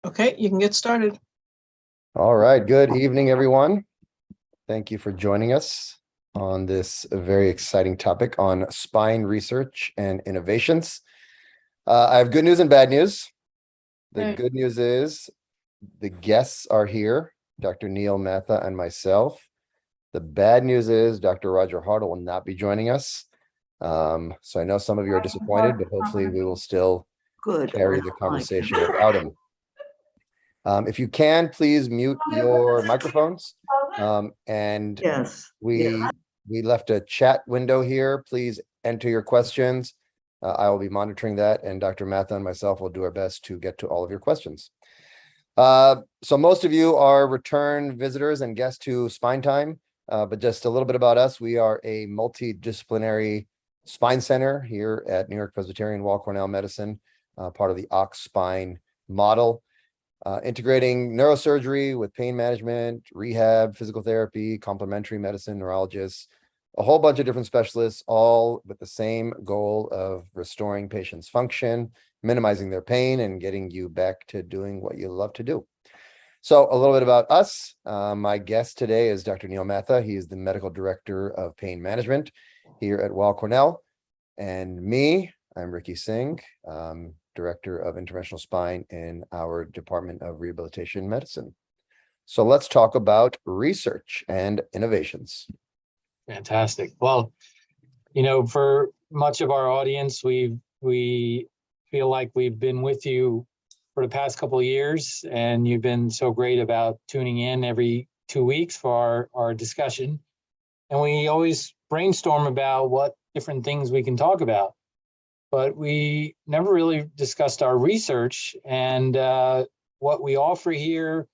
Okay, you can get started. All right. Good evening, everyone. Thank you for joining us on this very exciting topic on spine research and innovations. I have good news and bad news. The Okay. good news is the guests are here, Dr. Neel Mehta and myself. The bad news is Dr. Roger Hartle will not be joining us. So I know some of you are disappointed, but hopefully we will still carry the conversation without him. If you can, please mute your microphones. And Yes. we left a chat window here. Please enter your questions. I will be monitoring that, and Dr. Mehta and myself will do our best to get to all of your questions. So most of you are return visitors and guests to Spine Time, but just a little bit about us. We are a multidisciplinary spine center here at New York Presbyterian Weill Cornell Medicine, part of the Ox Spine model. Integrating neurosurgery with pain management, rehab, physical therapy, complementary medicine, neurologists, a whole bunch of different specialists, all with the same goal of restoring patients' function, minimizing their pain, and getting you back to doing what you love to do. So a little bit about us. My guest today is Dr. Neel Mehta. He is the medical director of pain management here at Weill Cornell. And me, I'm Ricky Singh, Director of Interventional Spine in our Department of Rehabilitation Medicine. So let's talk about research and innovations. Fantastic. Well, for much of our audience, we feel like we've been with you for the past couple of years, and you've been so great about tuning in every 2 weeks for our discussion. And we always brainstorm about what different things we can talk about, but we never really discussed our research and what we offer here.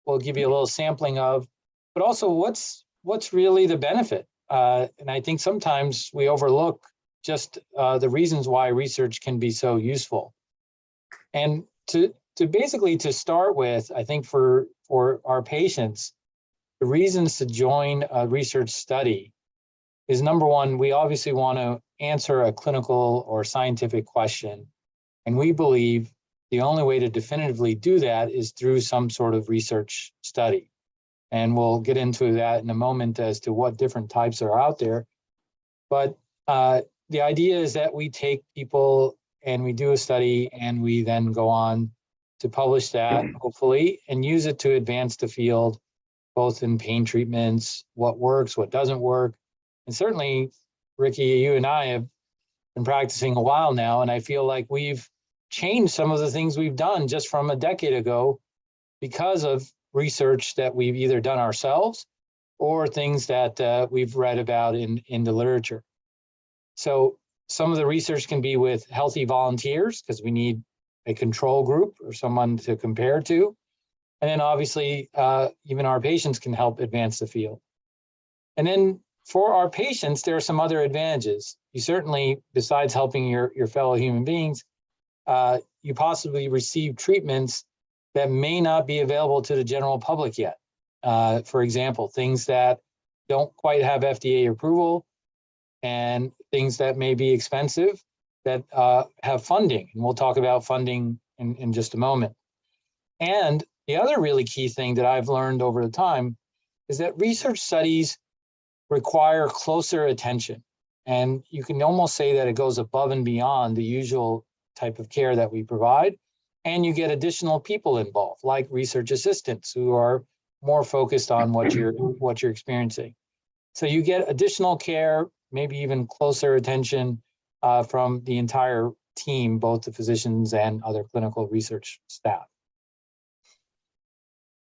We'll give you a little sampling of, but also what's really the benefit. And I think sometimes we overlook just the reasons why research can be so useful. And to start with, I think for our patients, the reasons to join a research study is, number one, we obviously want to answer a clinical or scientific question. And we believe the only way to definitively do that is through some sort of research study. And we'll get into that in a moment as to what different types are out there. But the idea is that we take people and we do a study and we then go on to publish that, hopefully, and use it to advance the field, both in pain treatments, what works, what doesn't work. And certainly, Ricky, you and I have been practicing a while now, and I feel like we've changed some of the things we've done just from a decade ago because of research that we've either done ourselves or things that we've read about in the literature. So some of the research can be with healthy volunteers because we need a control group or someone to compare to. And then obviously, even our patients can help advance the field. And then for our patients, there are some other advantages. You certainly, besides helping your fellow human beings, you possibly receive treatments that may not be available to the general public yet. For example, things that don't quite have FDA approval and things that may be expensive that have funding. And we'll talk about funding in just a moment. And the other really key thing that I've learned over the time is that research studies require closer attention. And you can almost say that it goes above and beyond the usual type of care that we provide. And you get additional people involved, like research assistants who are more focused on what you're experiencing. So you get additional care, maybe even closer attention from the entire team, both the physicians and other clinical research staff.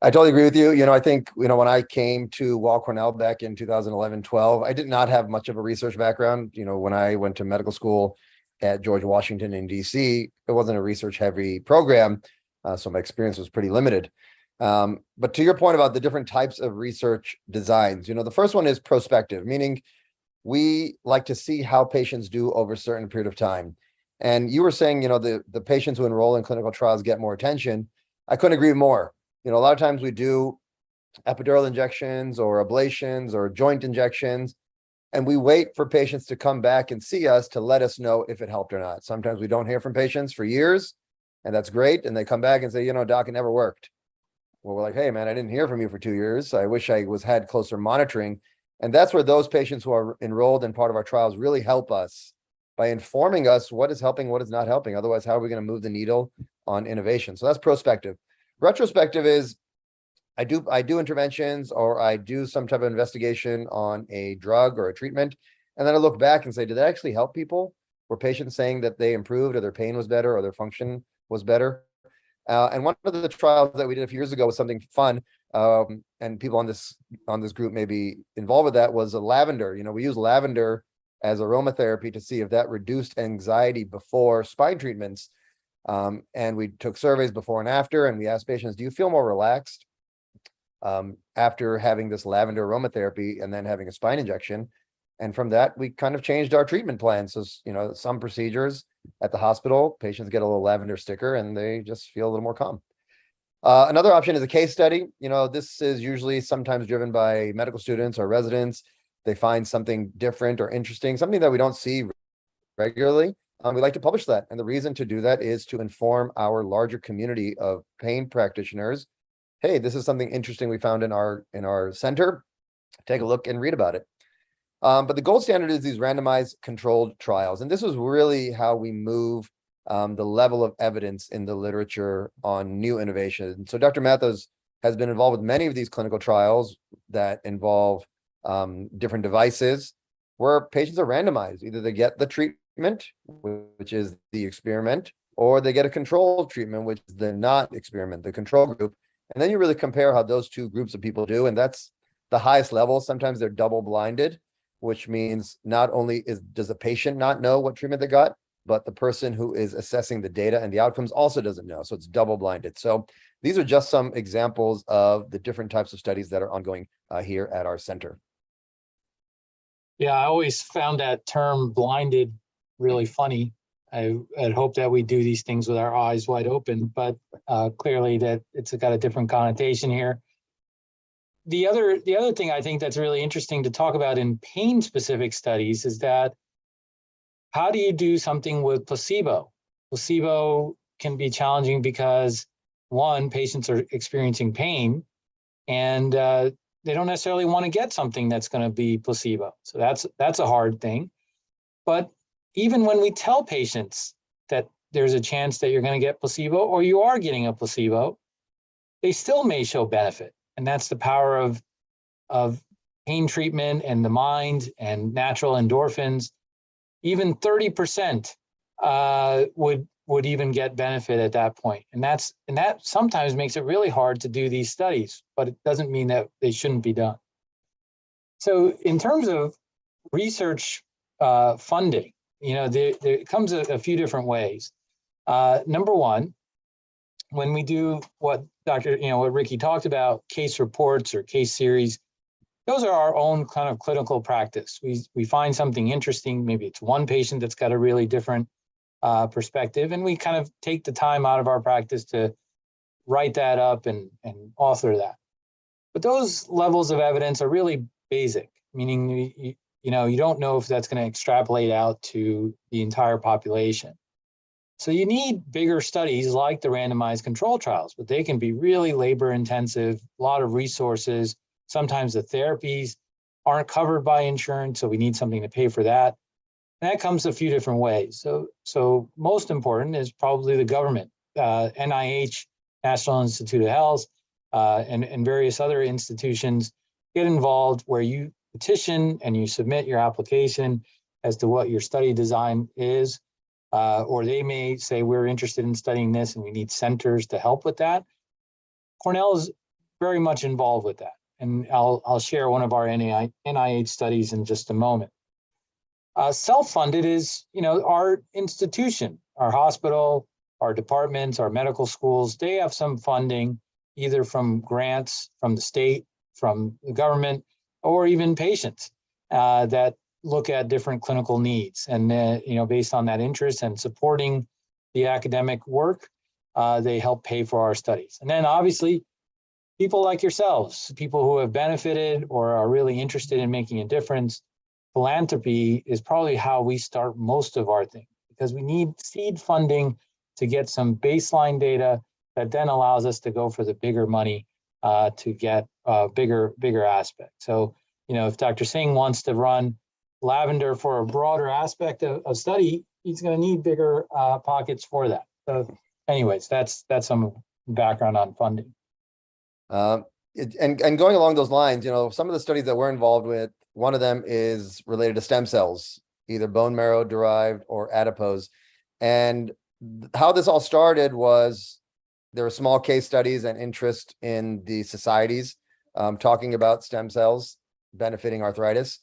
I totally agree with you. I think, when I came to Weill Cornell back in 2011-12, I did not have much of a research background. When I went to medical school at George Washington in DC, it wasn't a research heavy program. So my experience was pretty limited. But to your point about the different types of research designs, the first one is prospective, meaning we like to see how patients do over a certain period of time. And you were saying, the patients who enroll in clinical trials get more attention. I couldn't agree more. A lot of times we do epidural injections or ablations or joint injections, and we wait for patients to come back and see us to let us know if it helped or not. Sometimes we don't hear from patients for years, and that's great. And they come back and say, doc, it never worked. Well, we're like, hey, man, I didn't hear from you for 2 years. I wish I had closer monitoring. And that's where those patients who are enrolled in part of our trials really help us by informing us what is helping, what is not helping. Otherwise, how are we going to move the needle on innovation? So that's prospective. Retrospective is I do interventions, or I do some type of investigation on a drug or a treatment. And then I look back and say, did that actually help people? Were patients saying that they improved, or their pain was better, or their function was better? And one of the trials that we did a few years ago was something fun. And people on this group may be involved with that, was a lavender. We use lavender as aromatherapy to see if that reduced anxiety before spine treatments. And we took surveys before and after, and we asked patients, do you feel more relaxed after having this lavender aromatherapy and then having a spine injection? And from that, we kind of changed our treatment plan. So, some procedures at the hospital, patients get a little lavender sticker and they just feel a little more calm. Another option is a case study. This is usually sometimes driven by medical students or residents. They find something different or interesting, something that we don't see regularly. We like to publish that. And the reason to do that is to inform our larger community of pain practitioners. Hey, this is something interesting we found in our center. Take a look and read about it. But the gold standard is these randomized controlled trials. And this is really how we move the level of evidence in the literature on new innovation. So Dr. Mehta has been involved with many of these clinical trials that involve different devices where patients are randomized. Either they get the treatment, which is the experiment, or they get a controlled treatment, which is the not experiment, the control group. And then you really compare how those two groups of people do. And that's the highest level. Sometimes they're double blinded, which means not only does the patient not know what treatment they got, but the person who is assessing the data and the outcomes also doesn't know. So it's double blinded. So these are just some examples of the different types of studies that are ongoing here at our center. Yeah, I always found that term blinded really funny. I had hoped that we do these things with our eyes wide open, but clearly that it's got a different connotation here. The other thing I think that's really interesting to talk about in pain specific studies is that how do you do something with placebo? Placebo can be challenging because one, patients are experiencing pain and they don't necessarily want to get something that's going to be placebo. So that's a hard thing. But even when we tell patients that there's a chance that you're going to get placebo or you are getting a placebo, they still may show benefit. And that's the power of pain treatment and the mind and natural endorphins. Even 30% would even get benefit at that point. And that sometimes makes it really hard to do these studies, but it doesn't mean that they shouldn't be done. So in terms of research funding, there comes a few different ways. Number one, when we do what Ricky talked about, case reports or case series, those are our own kind of clinical practice. We find something interesting, maybe it's one patient that's got a really different perspective, and we kind of take the time out of our practice to write that up and author that. But those levels of evidence are really basic, meaning you don't know if that's going to extrapolate out to the entire population. So you need bigger studies like the randomized control trials, but they can be really labor intensive, a lot of resources. Sometimes the therapies aren't covered by insurance, so we need something to pay for that. And that comes a few different ways. So most important is probably the government, NIH, National Institute of Health, and various other institutions get involved where you petition and you submit your application as to what your study design is, or they may say, we're interested in studying this and we need centers to help with that. Cornell is very much involved with that. And I'll share one of our NIH studies in just a moment. Self-funded is, our institution, our hospital, our departments, our medical schools, they have some funding, either from grants from the state, from the government, or even patients that look at different clinical needs. And, based on that interest and supporting the academic work, they help pay for our studies. And then obviously, people like yourselves, people who have benefited or are really interested in making a difference, philanthropy is probably how we start most of our things, because we need seed funding to get some baseline data that then allows us to go for the bigger money to get bigger aspects. So, if Dr. Singh wants to run lavender for a broader aspect of study, he's going to need bigger pockets for that. So anyways, that's some background on funding. And going along those lines, some of the studies that we're involved with, one of them is related to stem cells, either bone marrow derived or adipose. And how this all started was there were small case studies and interest in the societies talking about stem cells benefiting arthritis.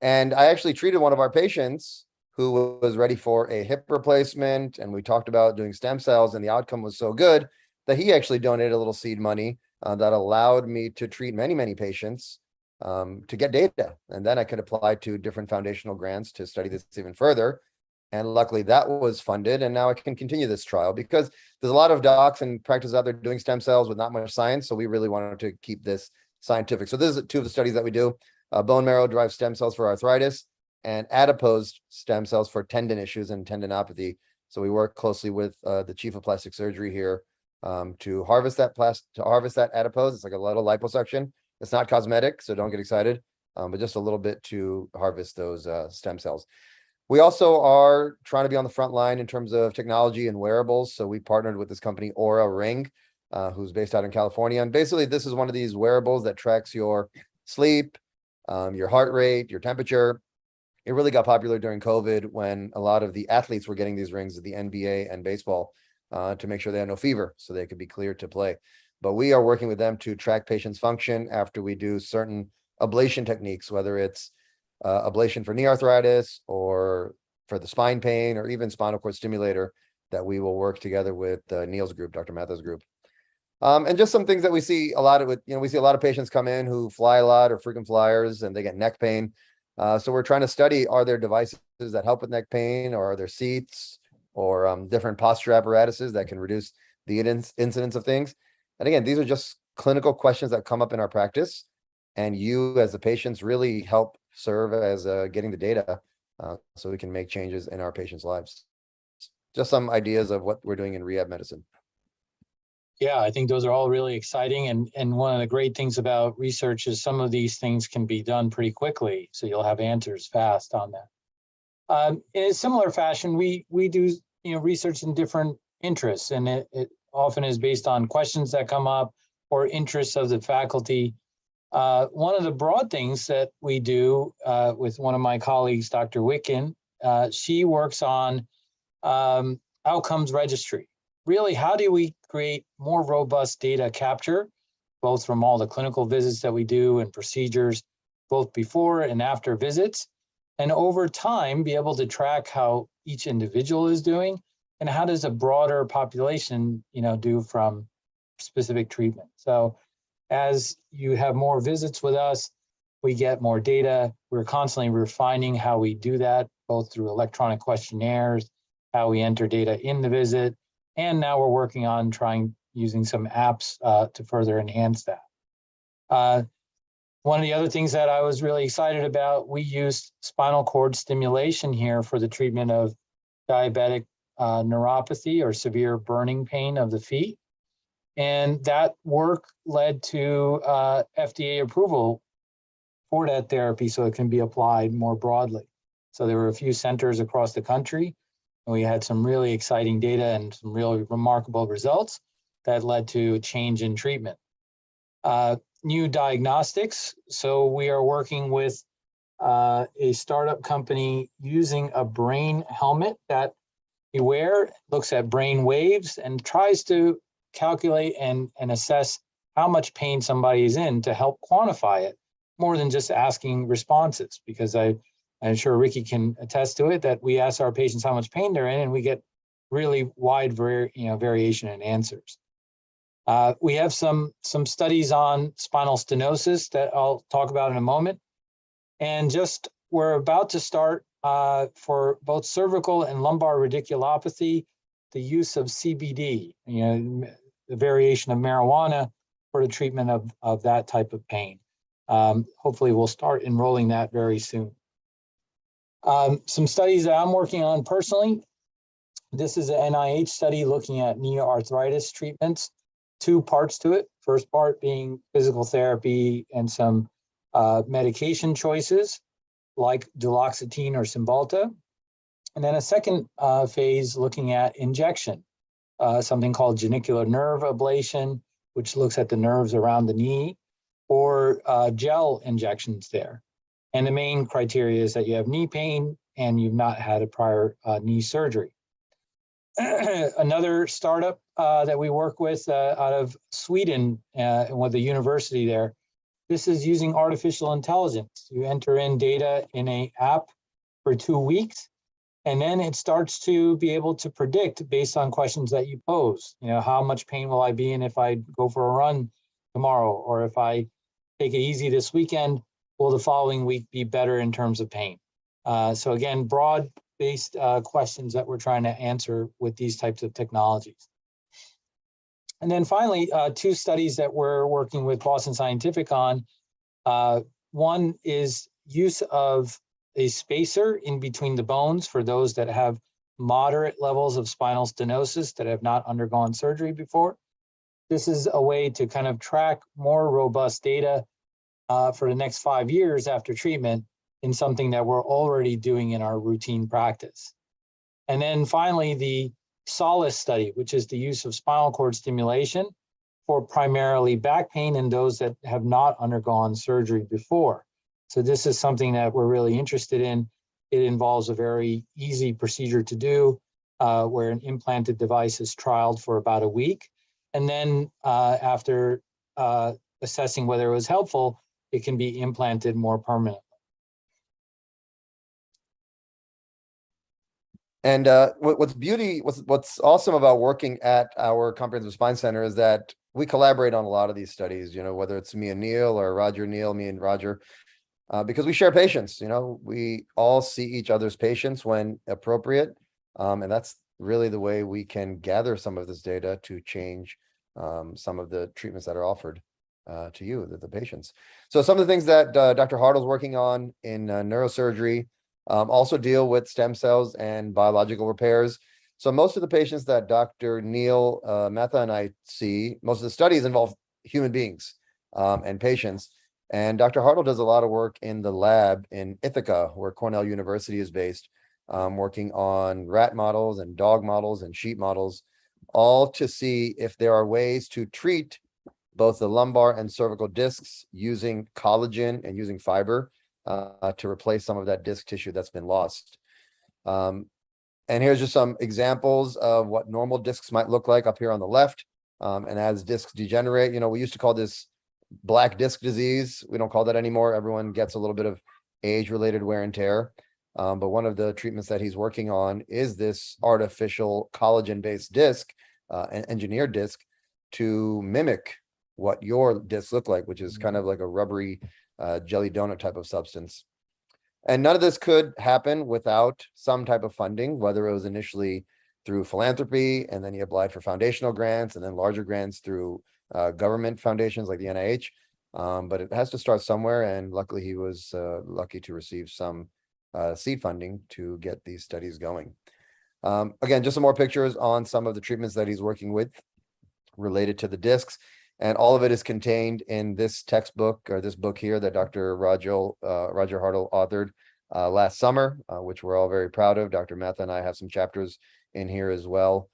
And I actually treated one of our patients who was ready for a hip replacement, and we talked about doing stem cells, and the outcome was so good that he actually donated a little seed money that allowed me to treat many patients to get data. And then I could apply to different foundational grants to study this even further. And luckily that was funded, and now I can continue this trial because there's a lot of docs and practices out there doing stem cells with not much science. So we really wanted to keep this scientific. So this is two of the studies that we do, bone marrow derived stem cells for arthritis and adipose stem cells for tendon issues and tendinopathy. So we work closely with the chief of plastic surgery here to harvest that adipose. It's like a little liposuction. It's not cosmetic, so don't get excited, but just a little bit to harvest those stem cells. We also are trying to be on the front line in terms of technology and wearables. So we partnered with this company, Aura Ring, who's based out in California. And basically, this is one of these wearables that tracks your sleep, your heart rate, your temperature. It really got popular during COVID when a lot of the athletes were getting these rings at the NBA and baseball to make sure they had no fever so they could be cleared to play. But we are working with them to track patients' function after we do certain ablation techniques, whether it's ablation for knee arthritis or for the spine pain or even spinal cord stimulator, that we will work together with Neel's group, Dr. Mehta's group. And just some things that we see a lot of we see a lot of patients come in who fly a lot or frequent flyers and they get neck pain. So we're trying to study, are there devices that help with neck pain, or are there seats or different posture apparatuses that can reduce the incidence of things? And again, these are just clinical questions that come up in our practice, and you as the patients really help serve as getting the data so we can make changes in our patients' lives. Just some ideas of what we're doing in rehab medicine. Yeah, I think those are all really exciting. And one of the great things about research is some of these things can be done pretty quickly. So you'll have answers fast on that. In a similar fashion, we do research in different interests, and it often is based on questions that come up or interests of the faculty. One of the broad things that we do with one of my colleagues, Dr. Wicken, she works on outcomes registry. Really, how do we create more robust data capture, both from all the clinical visits that we do and procedures, both before and after visits, and over time be able to track how each individual is doing, and how does a broader population, do from specific treatment. So as you have more visits with us, we get more data. We're constantly refining how we do that, both through electronic questionnaires, how we enter data in the visit, and now we're working on using some apps to further enhance that. One of the other things that I was really excited about, we used spinal cord stimulation here for the treatment of diabetic neuropathy or severe burning pain of the feet. And that work led to FDA approval for that therapy so it can be applied more broadly. So there were a few centers across the country, and we had some really exciting data and some really remarkable results that led to a change in treatment. New diagnostics. So we are working with a startup company using a brain helmet that you wear, looks at brain waves and tries to calculate and assess how much pain somebody is in to help quantify it, more than just asking responses, because I'm sure Ricky can attest to it, that we ask our patients how much pain they're in and we get really wide variation in answers. We have some studies on spinal stenosis that I'll talk about in a moment. And just we're about to start for both cervical and lumbar radiculopathy, the use of CBD, the variation of marijuana for the treatment of that type of pain. Hopefully we'll start enrolling that very soon. Some studies that I'm working on personally, This is an NIH study looking at knee arthritis treatments, two parts to it. First part being physical therapy and some medication choices like duloxetine or Cymbalta. And then a second phase looking at injection, something called genicular nerve ablation, which looks at the nerves around the knee, or gel injections there. And the main criteria is that you have knee pain and you've not had a prior knee surgery. Another startup that we work with out of Sweden with the university there, this is using artificial intelligence. You enter in data in an app for 2 weeks, and then it starts to be able to predict based on questions that you pose. You know, how much pain will I be in if I go for a run tomorrow? Or if I take it easy this weekend, will the following week be better in terms of pain? So again, broad-based questions that we're trying to answer with these types of technologies. And then finally, two studies that we're working with Boston Scientific on. One is use of a spacer in between the bones for those that have moderate levels of spinal stenosis that have not undergone surgery before. This is a way to kind of track more robust data for the next 5 years after treatment in something that we're already doing in our routine practice. And then finally, the SOLACE study, which is the use of spinal cord stimulation for primarily back pain in those that have not undergone surgery before. So this is something that we're really interested in. It involves a very easy procedure to do, where an implanted device is trialed for about a week. And then after assessing whether it was helpful, it can be implanted more permanently. And what's awesome about working at our comprehensive spine center is that we collaborate on a lot of these studies, you know, whether it's me and Neil or Roger, Neil, me and Roger, because we share patients, you know, we all see each other's patients when appropriate. And that's really the way we can gather some of this data to change some of the treatments that are offered to you, the patients. So some of the things that Dr. Hartle's working on in neurosurgery also deal with stem cells and biological repairs. So most of the patients that Dr. Neel Mehta and I see, most of the studies involve human beings and patients. And Dr. Hartle does a lot of work in the lab in Ithaca, where Cornell University is based, working on rat models and dog models and sheep models, all to see if there are ways to treat both the lumbar and cervical discs using collagen and using fiber to replace some of that disc tissue that's been lost. And here's just some examples of what normal discs might look like up here on the left. And as discs degenerate, you know, we used to call this black disc disease. We don't call that anymore. Everyone gets a little bit of age-related wear and tear. But one of the treatments that he's working on is this artificial collagen-based disc, an engineered disc, to mimic what your discs look like, which is kind of like a rubbery jelly donut type of substance. And none of this could happen without some type of funding, whether it was initially through philanthropy, and then he applied for foundational grants, and then larger grants through government foundations like the NIH. But it has to start somewhere, and luckily he was lucky to receive some seed funding to get these studies going. Again, just some more pictures on some of the treatments that he's working with related to the discs. And all of it is contained in this textbook, or this book here, that Dr. Roger Hartle authored last summer, which we're all very proud of. Dr. Mehta and I have some chapters in here as well,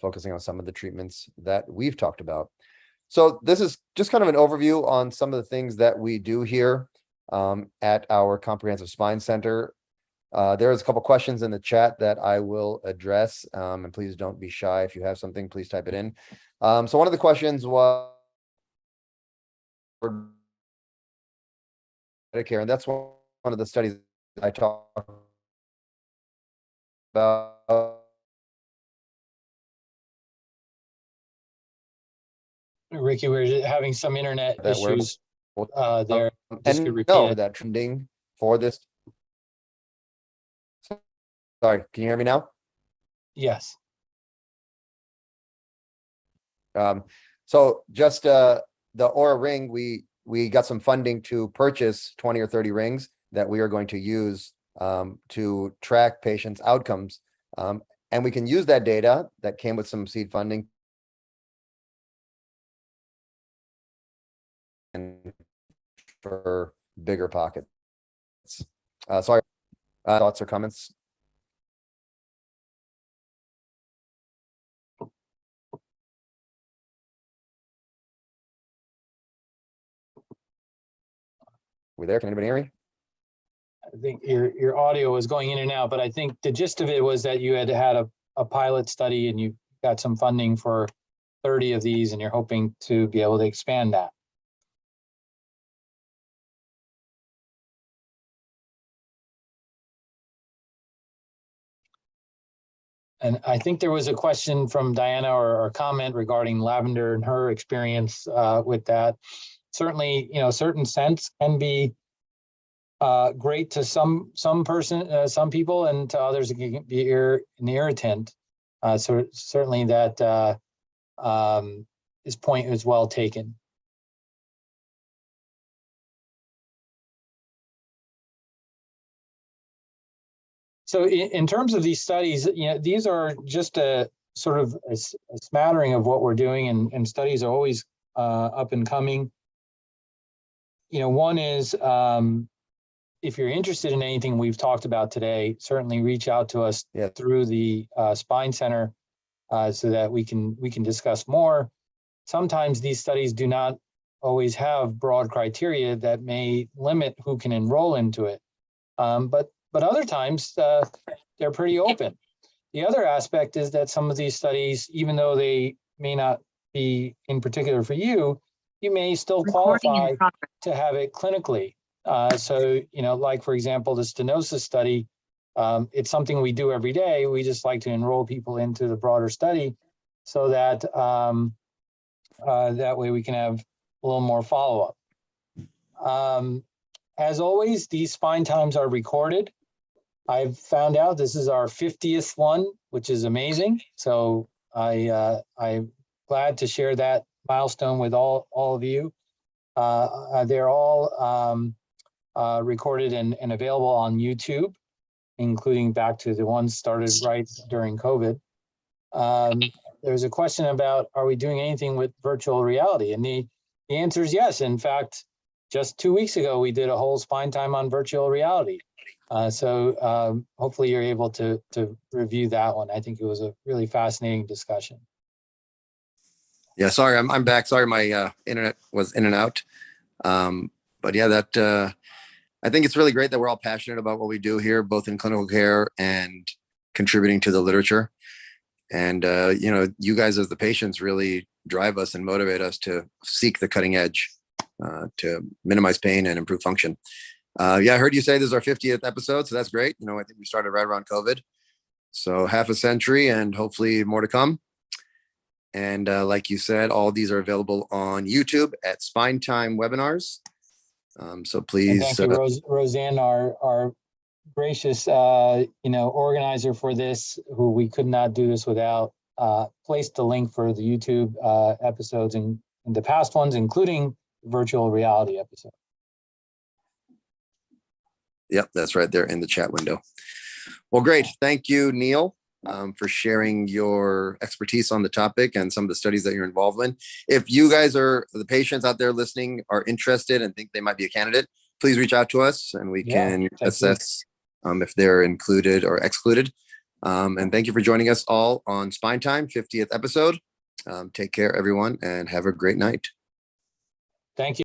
focusing on some of the treatments that we've talked about. So this is just kind of an overview on some of the things that we do here at our Comprehensive Spine Center. There's a couple questions in the chat that I will address, and please don't be shy. If you have something, please type it in. So one of the questions was Medicare, and that's one of the studies I talked about. Ricky, we're having some internet That issues there. Just And could repeat no, it. that trending for this. Sorry, can you hear me now? Yes. So just the Aura ring, we got some funding to purchase 20 or 30 rings that we are going to use to track patients' outcomes And we can use that data that came with some seed funding and for bigger pockets. Sorry, thoughts or comments? We there? Can anybody hear me? I think your audio was going in and out, but I think the gist of it was that you had a pilot study and you got some funding for 30 of these and you're hoping to be able to expand that. And I think there was a question from Diana or a comment regarding lavender and her experience with that. Certainly, certain scents can be great to some people, and to others it can be an irritant. So certainly that his point is well taken. So in terms of these studies, these are just a sort of a smattering of what we're doing, and studies are always up and coming. One is, if you're interested in anything we've talked about today, certainly reach out to us through the Spine Center so that we can discuss more. Sometimes these studies do not always have broad criteria that may limit who can enroll into it. But other times they're pretty open. The other aspect is that some of these studies, even though they may not be in particular for you, you may still qualify to have it clinically. So, like, for example, the stenosis study, it's something we do every day. We just like to enroll people into the broader study so that that way we can have a little more follow-up. As always, these Spine Times are recorded. I've found out this is our 50th one, which is amazing. So I'm glad to share that milestone with all of you. They're all recorded and available on YouTube, including back to the ones started right during COVID. There's a question about, are we doing anything with virtual reality? And the answer is yes. In fact, just 2 weeks ago, we did a whole Spine Time on virtual reality. So hopefully you're able to review that one. I think it was a really fascinating discussion. Yeah, sorry, I'm back. Sorry, my internet was in and out. But yeah, that I think it's really great that we're all passionate about what we do here, both in clinical care and contributing to the literature. And you guys as the patients really drive us and motivate us to seek the cutting edge to minimize pain and improve function. I heard you say this is our 50th episode, so that's great. I think we started right around COVID. So half a century and hopefully more to come. And like you said, all these are available on YouTube at Spine Time Webinars. So please. And thank you, Roseanne, our gracious, organizer for this, who we could not do this without, placed the link for the YouTube episodes and the past ones, including the virtual reality episode. Yep, that's right there in the chat window. Well, great. Thank you, Neel, for sharing your expertise on the topic and some of the studies that you're involved in. If you guys are, the patients out there listening, are interested and think they might be a candidate, please reach out to us and we can assess if they're included or excluded. And thank you for joining us all on Spine Time, 50th episode. Take care, everyone, and have a great night. Thank you.